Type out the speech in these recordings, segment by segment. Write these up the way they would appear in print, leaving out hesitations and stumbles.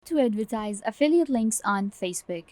to Advertise affiliate links on Facebook.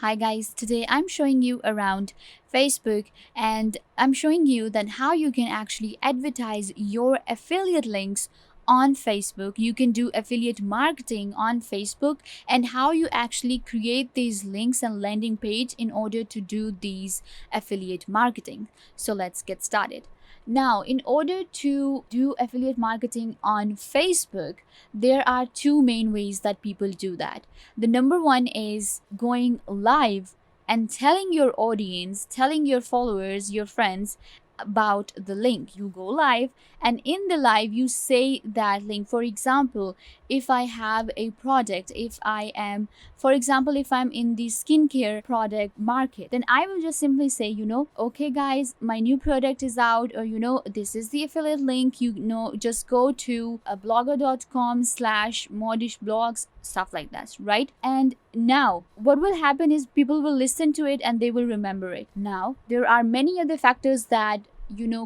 Hi guys, today I'm showing you around Facebook and I'm showing you that how you can actually advertise your affiliate links on Facebook. You can do affiliate marketing on Facebook and how you actually create these links and landing page in order to do these affiliate marketing. So let's get started. Now, in order to do affiliate marketing on Facebook, there are two main ways that people do that. The number one is going live and telling your audience, telling your followers, your friends about the link. You go live and in the live you say that link. For example, if I have a product, if I am, for example, if I'm in the skincare product market, then I will just simply say, okay guys, my new product is out, or this is the affiliate link, just go to blogger.com/modish blogs, stuff like that, right? And now what will happen is people will listen to it and they will remember it. Now there are many other factors that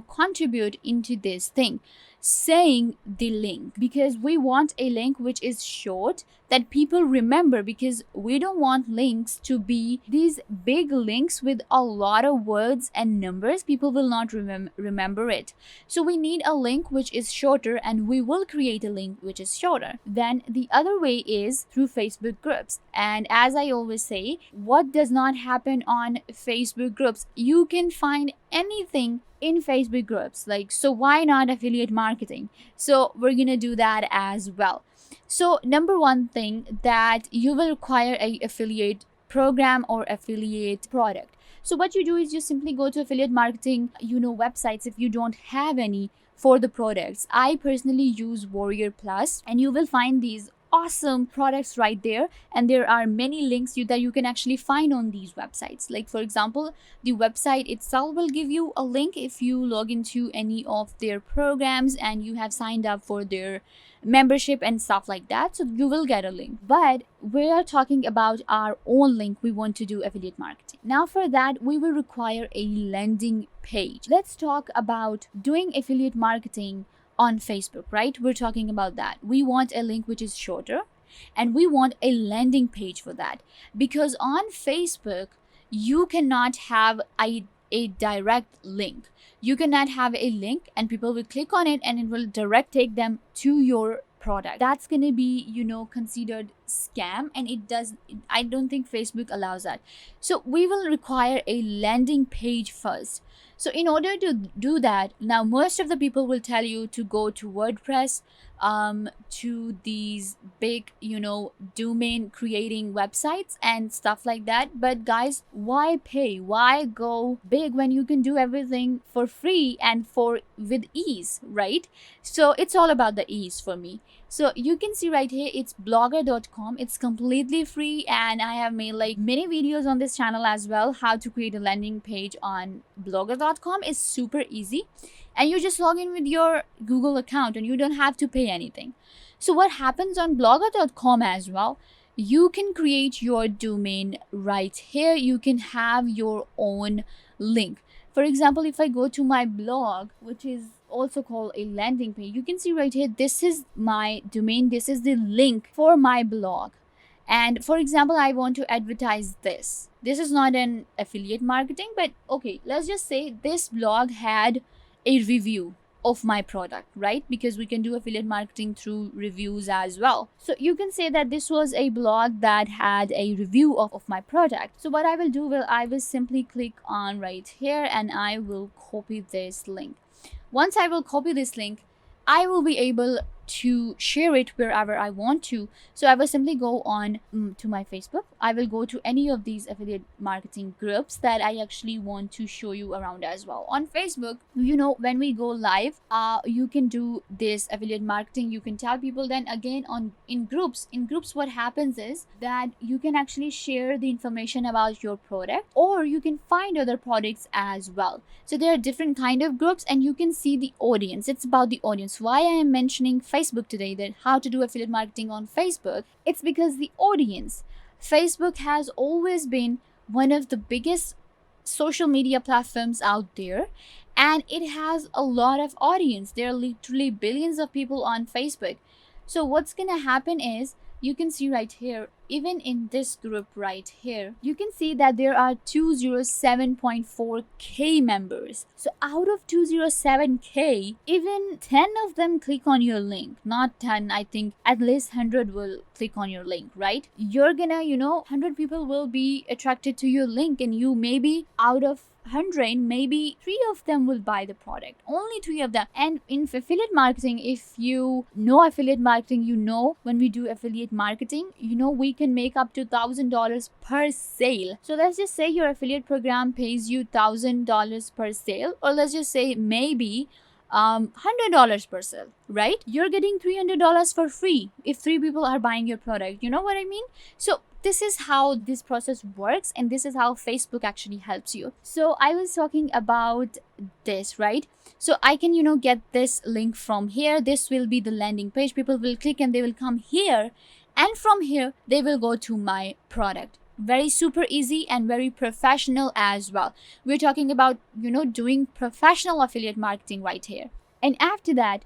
contribute into this thing, saying the link, because we want a link which is short that people remember, because we don't want links to be these big links with a lot of words and numbers. People will not remember it. So we need a link which is shorter, and we will create a link which is shorter. Then the other way is through Facebook groups. And as I always say, what does not happen on Facebook groups? You can find anything in Facebook groups, so why not affiliate marketing? So we're gonna do that as well. So number one thing, that you will require a affiliate program or affiliate product. So what you do is you simply go to affiliate marketing websites if you don't have any for the products. I personally use Warrior Plus, and you will find these awesome products right there, and there are many links that you can actually find on these websites. Like for example, the website itself will give you a link if you log into any of their programs and you have signed up for their membership and stuff like that, so you will get a link. But we are talking about our own link. We want to do affiliate marketing. Now for that, we will require a landing page. Let's talk about doing affiliate marketing on Facebook, right? We're talking about that. We want a link which is shorter, and we want a landing page for that, because on Facebook you cannot have a direct link. You cannot have a link and people will click on it and it will direct take them to your product. That's going to be considered scam, and I don't think Facebook allows that. So we will require a landing page first. So in order to do that, now most of the people will tell you to go to WordPress, to these big domain creating websites and stuff like that. But guys, why pay? Why go big when you can do everything for free and with ease, right? So it's all about the ease for me. So you can see right here, it's blogger.com. It's completely free, and I have made many videos on this channel as well. How to create a landing page on blogger.com is super easy, and you just log in with your Google account and you don't have to pay anything. So what happens on blogger.com as well, you can create your domain right here. You can have your own link. For example, if I go to my blog, which is also called a landing page, you can see right here, this is my domain, this is the link for my blog. And for example, I want to advertise this. This is not an affiliate marketing, but okay, let's just say this blog had a review of my product, right? Because we can do affiliate marketing through reviews as well. So you can say that this was a blog that had a review of my product. So what I will do, I will simply click on right here and I will copy this link. Once I will copy this link, I will be able to share it wherever I want to. So I will simply go on to my Facebook. I will go to any of these affiliate marketing groups that I actually want to show you around as well. On Facebook, when we go live, you can do this affiliate marketing. You can tell people. Then again, in groups, what happens is that you can actually share the information about your product, or you can find other products as well. So there are different kind of groups, and you can see the audience. It's about the audience. Why I am mentioning Facebook today, that how to do affiliate marketing on Facebook, it's because the audience. Facebook has always been one of the biggest social media platforms out there, and it has a lot of audience. There are literally billions of people on Facebook. So what's gonna happen is you can see right here, even in this group right here, you can see that there are 207.4k members. So out of 207k, even 10 of them click on your link. Not 10, I think at least 100 will click on your link, right? You're gonna, 100 people will be attracted to your link, and you maybe out of 100, maybe 3 of them will buy the product, only 3 of them. And in affiliate marketing, if you know affiliate marketing, when we do affiliate marketing, we can make up to $1,000 per sale. So let's just say your affiliate program pays you $1,000 per sale, or let's just say maybe $100 per sale, right? You're getting $300 for free if 3 people are buying your product. You know what I mean? So this is how this process works, and this is how Facebook actually helps you. So I was talking about this, right? So I can, get this link from here. This will be the landing page. People will click and they will come here, and from here they will go to my product. Very super easy and very professional as well. We're talking about, doing professional affiliate marketing right here. And after that,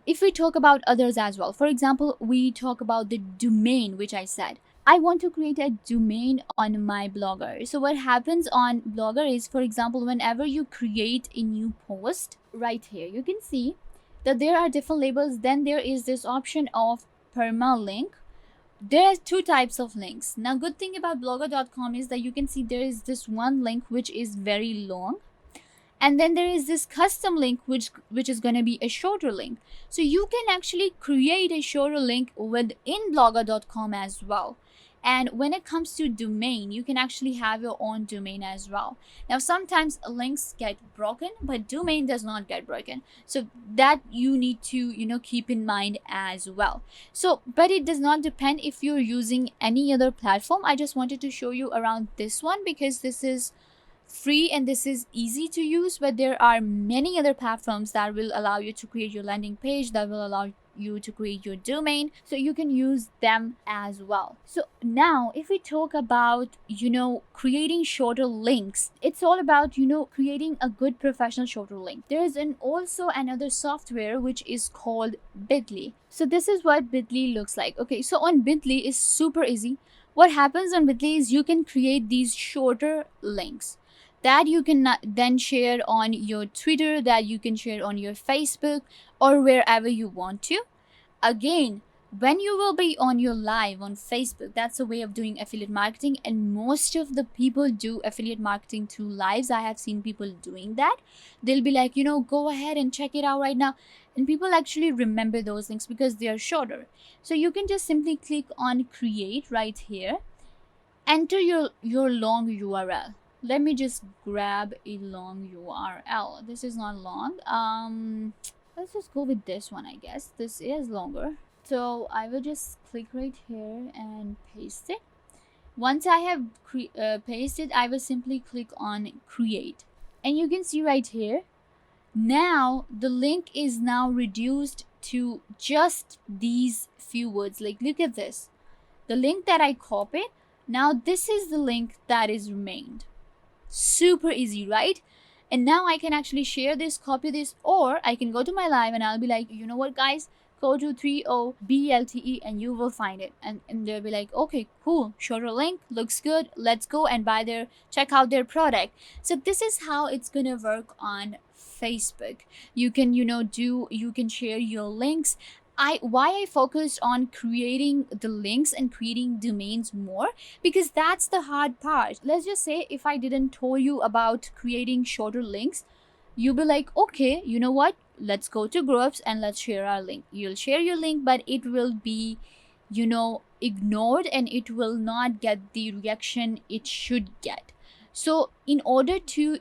if we talk about others as well, for example, we talk about the domain, which I said I want to create a domain on my Blogger. So what happens on Blogger is, for example, whenever you create a new post, right here, you can see that there are different labels. Then there is this option of permalink. There are 2 types of links. Now, good thing about blogger.com is that you can see there is this one link which is very long, and then there is this custom link which is going to be a shorter link. So you can actually create a shorter link within blogger.com as well. And when it comes to domain, you can actually have your own domain as well. Now, sometimes links get broken, but domain does not get broken. So that you need to, keep in mind as well. So, but it does not depend if you're using any other platform. I just wanted to show you around this one because this is free and this is easy to use, but there are many other platforms that will allow you to create your landing page, that will allow you to create your domain, so you can use them as well. So now if we talk about creating shorter links, it's all about creating a good professional shorter link. There is also another software which is called Bitly. So this is what Bitly looks like. Okay, so on Bitly is super easy. What happens on Bitly is you can create these shorter links that you can then share on your Twitter, that you can share on your Facebook, or wherever you want to. Again, when you will be on your live on Facebook, that's a way of doing affiliate marketing, and most of the people do affiliate marketing through lives. I have seen people doing that. They'll be like, go ahead and check it out right now, and people actually remember those links because they are shorter. So you can just simply click on create right here, enter your long URL. Let me just grab a long URL. This is not long. Let's just go with this one, I guess. This is longer. So I will just click right here and paste it. Once I have pasted, I will simply click on create. And you can see right here, now the link is now reduced to just these few words. Like, look at this. The link that I copied, now this is the link that is remained. Super easy, right? And now I can actually share this, copy this, or I can go to my live and I'll be like, you know what, guys, go to 30BLTE and you will find it. And they'll be like, okay, cool, shorter link, looks good, let's go and check out their product. So this is how it's gonna work on Facebook. You can, you can share your links. Why I focused on creating the links and creating domains more, because that's the hard part. Let's just say if I didn't tell you about creating shorter links, you'll be like, okay, you know what, let's go to groups and let's share our link. You'll share your link, but it will be ignored and it will not get the reaction it should get. So in order to,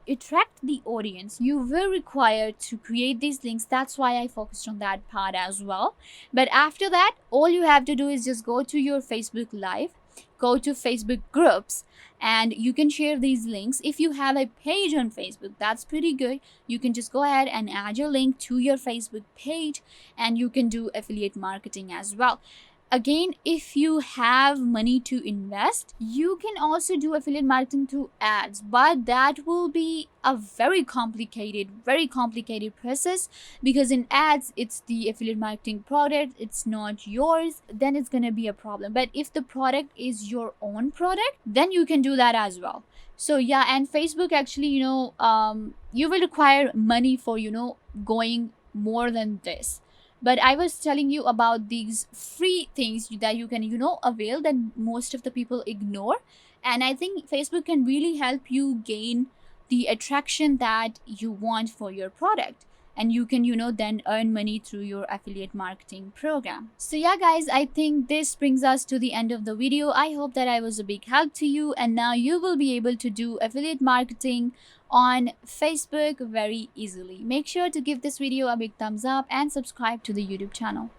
attract the audience, you will require to create these links. That's why I focused on that part as well. But after that, all you have to do is just go to your Facebook Live, go to Facebook groups, and you can share these links. If you have a page on Facebook, that's pretty good. You can just go ahead and add your link to your Facebook page, and you can do affiliate marketing as well. again, if you have money to invest, you can also do affiliate marketing through ads, but that will be a very complicated process, because in ads it's the affiliate marketing product, it's not yours, then it's going to be a problem. But if the product is your own product, then you can do that as well. So yeah, and Facebook actually, you will require money for, going more than this. But I was telling you about these free things that you can, avail, that most of the people ignore. And I think Facebook can really help you gain the attraction that you want for your product, and you can, then earn money through your affiliate marketing program. So yeah guys, I think this brings us to the end of the video. I hope that I was a big help to you, and now you will be able to do affiliate marketing on Facebook very easily. Make sure to give this video a big thumbs up and subscribe to the YouTube channel.